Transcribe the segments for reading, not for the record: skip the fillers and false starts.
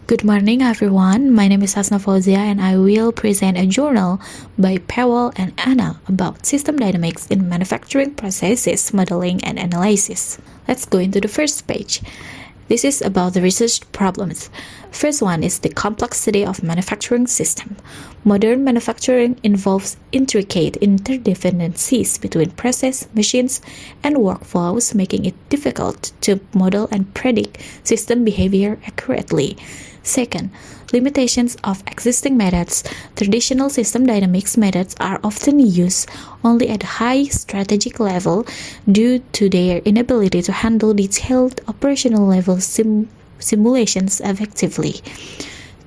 Good morning, everyone. My name is Hasna Fauziyah, and I will present a journal by Paweł and Anna about system dynamics in manufacturing processes, modeling, and analysis. Let's go into the first page. This is about the research problems. First one is the complexity of manufacturing system. Modern manufacturing involves intricate interdependencies between process, machines, and workflows, making it difficult to model and predict system behavior accurately. Second, limitations of existing methods. Traditional system dynamics methods are often used only at high strategic level due to their inability to handle detailed operational level simulations effectively.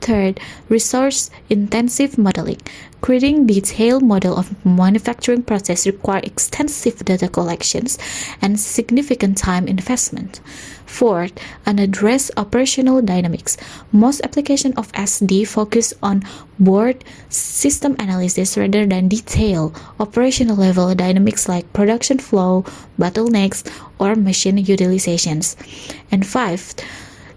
Third, resource-intensive modeling. Creating detailed model of manufacturing process requires extensive data collections and significant time investment. Fourth, unaddressed operational dynamics. Most applications of SD focus on board system analysis rather than detailed operational level dynamics like production flow, bottlenecks, or machine utilizations. And fifth,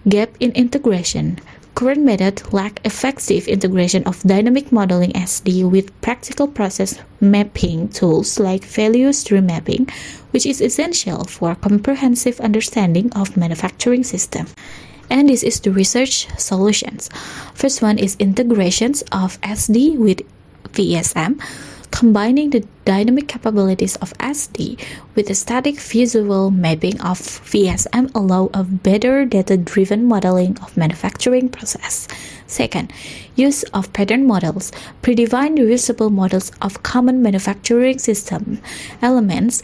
gap in integration. Current methods lack effective integration of dynamic modeling SD with practical process mapping tools like value stream mapping, which is essential for comprehensive understanding of manufacturing system. And this is the research solutions. First one is integrations of SD with VSM. Combining the dynamic capabilities of SD with the static visual mapping of VSM allow a better data-driven modeling of manufacturing process. Second, use of pattern models. Predefined reusable models of common manufacturing system elements.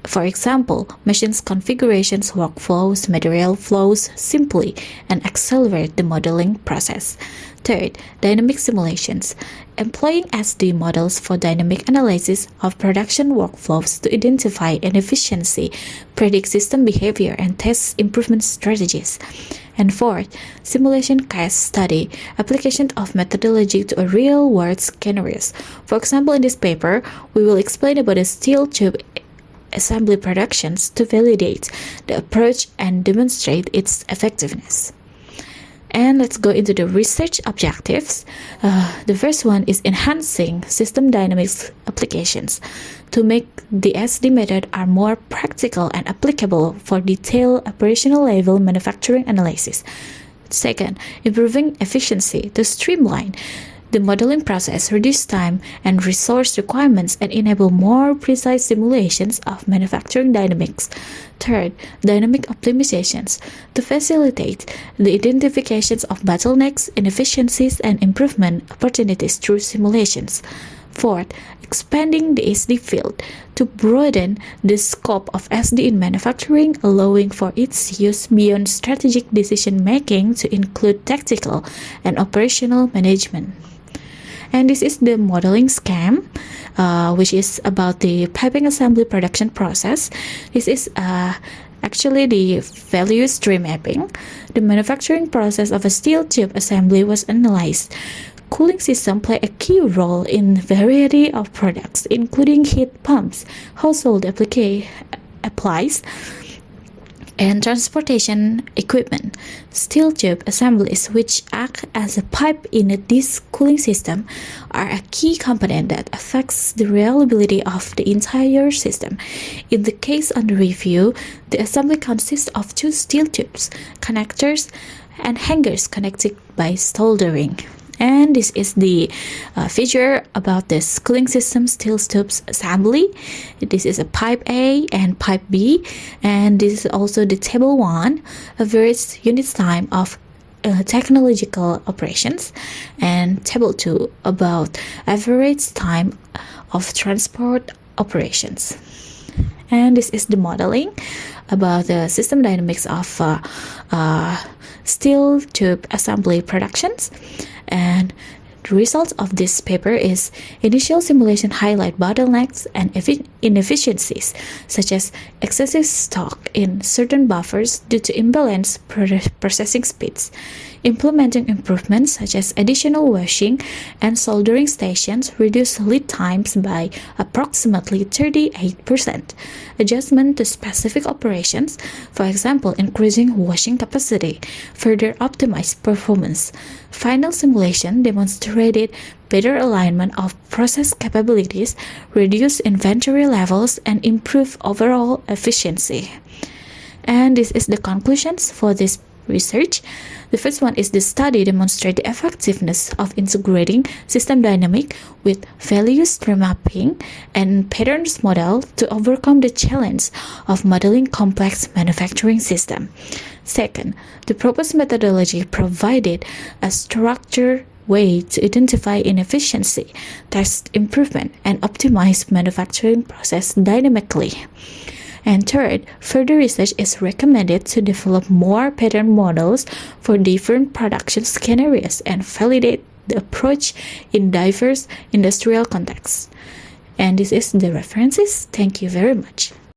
For example, machines configurations, workflows, material flows simply and accelerate the modeling process. Third, dynamic simulations. Employing SD models for dynamic analysis of production workflows to identify inefficiency, predict system behavior, and test improvement strategies. And fourth, simulation case study. Application of methodology to a real-world scenarios. For example, in this paper, we will explain about a steel tube assembly productions to validate the approach and demonstrate its effectiveness. And let's go into the research objectives. The first one is enhancing system dynamics applications to make the SD method are more practical and applicable for detailed operational level manufacturing analysis. Second, improving efficiency to streamline the modeling process, reduce time and resource requirements, and enable more precise simulations of manufacturing dynamics. Third, dynamic optimizations to facilitate the identifications of bottlenecks, inefficiencies, and improvement opportunities through simulations. Fourth, expanding the SD field to broaden the scope of SD in manufacturing, allowing for its use beyond strategic decision making to include tactical and operational management. And this is the modeling scheme, which is about the piping assembly production process. This is actually the value stream mapping. The manufacturing process of a steel tube assembly was analyzed. Cooling system play a key role in variety of products, including heat pumps, household applies, and transportation equipment. Steel tube assemblies, which act as a pipe in this cooling system, are a key component that affects the reliability of the entire system. In the case under review, the assembly consists of two steel tubes, connectors, and hangers connected by soldering. And this is the feature about this cooling system steel tubes assembly. This is a pipe A and pipe B, and this is also the table 1, average unit time of technological operations, and table 2 about average time of transport operations. And this is the modeling about the system dynamics of steel tube assembly productions. And the results of this paper is initial simulation highlight bottlenecks and inefficiencies, such as excessive stock in certain buffers due to imbalanced processing speeds. Implementing improvements such as additional washing and soldering stations reduce lead times by approximately 38%. Adjustment to specific operations, for example, increasing washing capacity, further optimize performance. Final simulation demonstrated better alignment of process capabilities, reduced inventory levels, and improved overall efficiency. And this is the conclusions for this research. The first one is the study demonstrate the effectiveness of integrating system dynamic with value stream mapping and patterns model to overcome the challenge of modeling complex manufacturing system. Second, the proposed methodology provided a structured way to identify inefficiency, test improvement, and optimize manufacturing process dynamically. And third, further research is recommended to develop more pattern models for different production scenarios and validate the approach in diverse industrial contexts. And this is the references. Thank you very much.